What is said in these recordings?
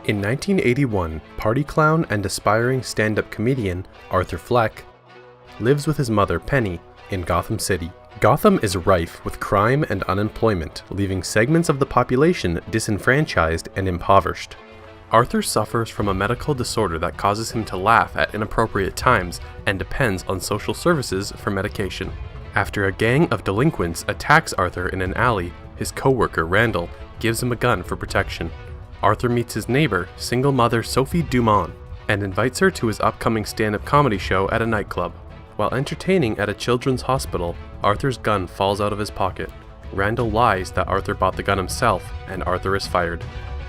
In 1981, party clown and aspiring stand-up comedian Arthur Fleck lives with his mother Penny in Gotham City. Gotham is rife with crime and unemployment, leaving segments of the population disenfranchised and impoverished. Arthur suffers from a medical disorder that causes him to laugh at inappropriate times and depends on social services for medication. After a gang of delinquents attacks Arthur in an alley, his co-worker Randall gives him a gun for protection. Arthur meets his neighbor, single mother Sophie Dumont, and invites her to his upcoming stand-up comedy show at a nightclub. While entertaining at a children's hospital, Arthur's gun falls out of his pocket. Randall lies that Arthur bought the gun himself, and Arthur is fired.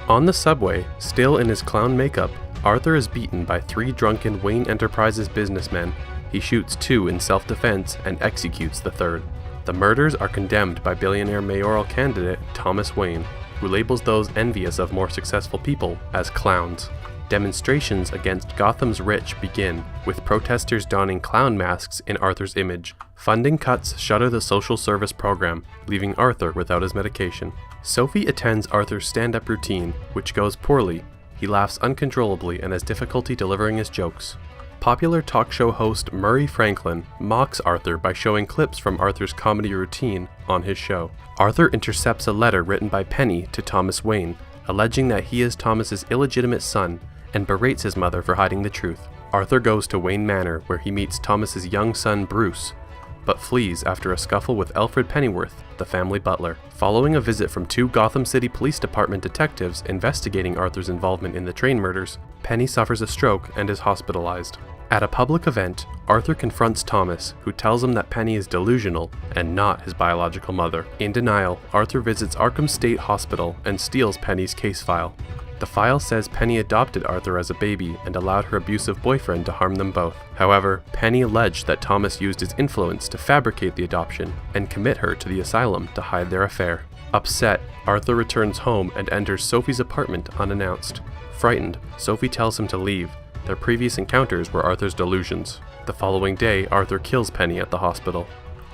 On the subway, still in his clown makeup, Arthur is beaten by 3 drunken Wayne Enterprises businessmen. He shoots 2 in self-defense and executes the 3rd. The murders are condemned by billionaire mayoral candidate Thomas Wayne, who labels those envious of more successful people as clowns. Demonstrations against Gotham's rich begin, with protesters donning clown masks in Arthur's image. Funding cuts shutter the social service program, leaving Arthur without his medication. Sophie attends Arthur's stand-up routine, which goes poorly. He laughs uncontrollably and has difficulty delivering his jokes. Popular talk show host Murray Franklin mocks Arthur by showing clips from Arthur's comedy routine on his show. Arthur intercepts a letter written by Penny to Thomas Wayne, alleging that he is Thomas's illegitimate son, and berates his mother for hiding the truth. Arthur goes to Wayne Manor, where he meets Thomas's young son Bruce, but flees after a scuffle with Alfred Pennyworth, the family butler. Following a visit from 2 Gotham City Police Department detectives investigating Arthur's involvement in the train murders, Penny suffers a stroke and is hospitalized. At a public event, Arthur confronts Thomas, who tells him that Penny is delusional and not his biological mother. In denial, Arthur visits Arkham State Hospital and steals Penny's case file. The file says Penny adopted Arthur as a baby and allowed her abusive boyfriend to harm them both. However, Penny alleged that Thomas used his influence to fabricate the adoption and commit her to the asylum to hide their affair. Upset, Arthur returns home and enters Sophie's apartment unannounced. Frightened, Sophie tells him to leave. Their previous encounters were Arthur's delusions. The following day, Arthur kills Penny at the hospital.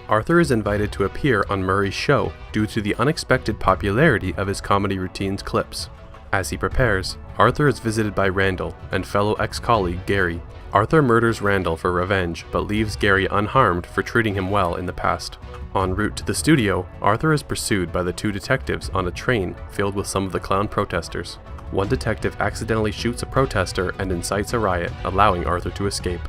Arthur is invited to appear on Murray's show due to the unexpected popularity of his comedy routine's clips. As he prepares, Arthur is visited by Randall and fellow ex-colleague Gary. Arthur murders Randall for revenge, but leaves Gary unharmed for treating him well in the past. En route to the studio, Arthur is pursued by the 2 detectives on a train filled with some of the clown protesters. One detective accidentally shoots a protester and incites a riot, allowing Arthur to escape.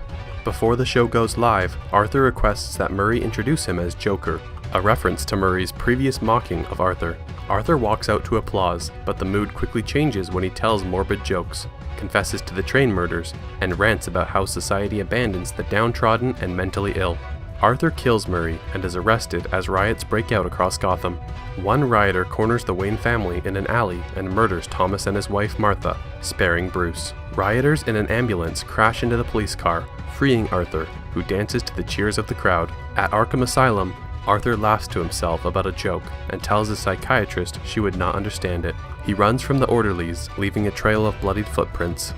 Before the show goes live, Arthur requests that Murray introduce him as Joker, a reference to Murray's previous mocking of Arthur. Arthur walks out to applause, but the mood quickly changes when he tells morbid jokes, confesses to the train murders, and rants about how society abandons the downtrodden and mentally ill. Arthur kills Murray and is arrested as riots break out across Gotham. One rioter corners the Wayne family in an alley and murders Thomas and his wife Martha, sparing Bruce. Rioters in an ambulance crash into the police car, freeing Arthur, who dances to the cheers of the crowd. At Arkham Asylum, Arthur laughs to himself about a joke and tells his psychiatrist she would not understand it. He runs from the orderlies, leaving a trail of bloodied footprints.